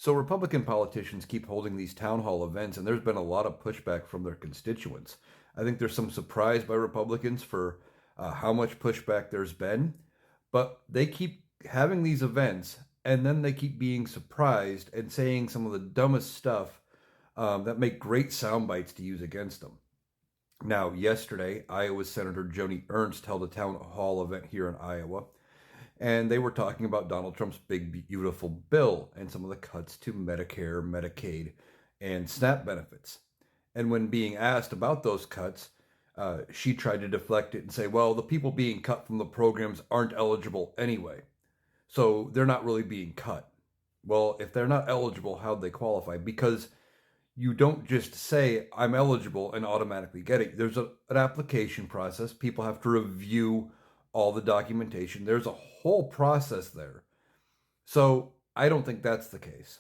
So Republican politicians keep holding these town hall events, and there's been a lot of pushback from their constituents. I think there's some surprise by Republicans for how much pushback there's been, but they keep having these events, and then they keep being surprised and saying some of the dumbest stuff that make great sound bites to use against them. Now, yesterday, Iowa Senator Joni Ernst held a town hall event here in Iowa, and they were talking about Donald Trump's big, beautiful bill and some of the cuts to Medicare, Medicaid, and SNAP benefits. And when being asked about those cuts, she tried to deflect it and say, well, the people being cut from the programs aren't eligible anyway. So they're not really being cut. Well, if they're not eligible, how'd they qualify? Because you don't just say, I'm eligible and automatically get it. There's an application process. People have to review all the documentation. There's a whole process there. So I don't think that's the case.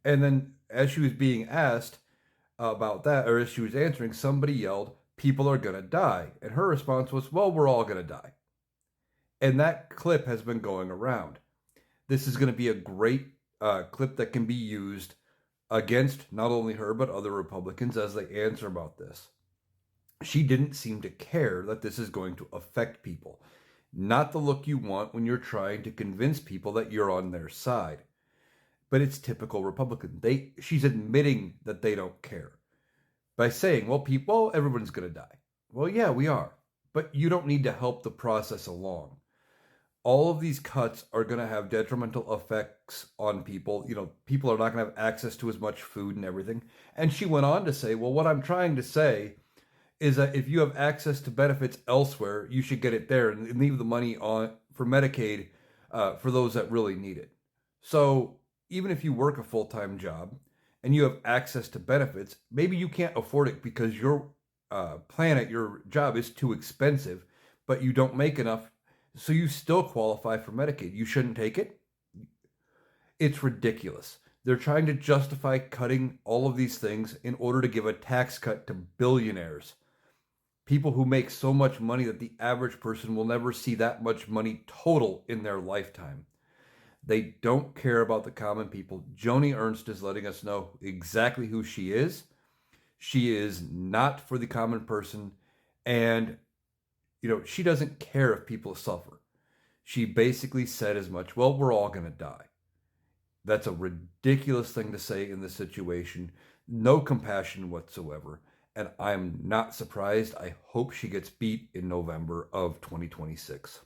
And then as she was being asked about that, or as she was answering, somebody yelled, people are going to die. And her response was, well, we're all going to die. And that clip has been going around. This is going to be a great clip that can be used against not only her, but other Republicans as they answer about this. She didn't seem to care that this is going to affect people. Not the look you want when you're trying to convince people that you're on their side. But it's typical Republican. She's admitting that they don't care by saying, well, everyone's going to die. Well, yeah, we are. But you don't need to help the process along. All of these cuts are going to have detrimental effects on people. People are not going to have access to as much food and everything. And she went on to say, well, what I'm trying to say is that if you have access to benefits elsewhere, you should get it there and leave the money on for Medicaid for those that really need it. So even if you work a full-time job and you have access to benefits, maybe you can't afford it because your plan at your job is too expensive, but you don't make enough. So you still qualify for Medicaid. You shouldn't take it? It's ridiculous. They're trying to justify cutting all of these things in order to give a tax cut to billionaires. People who make so much money that the average person will never see that much money total in their lifetime. They don't care about the common people. Joni Ernst is letting us know exactly who she is. She is not for the common person. And she doesn't care if people suffer. She basically said as much, well, we're all going to die. That's a ridiculous thing to say in this situation. No compassion whatsoever. And I'm not surprised. I hope she gets beat in November of 2026.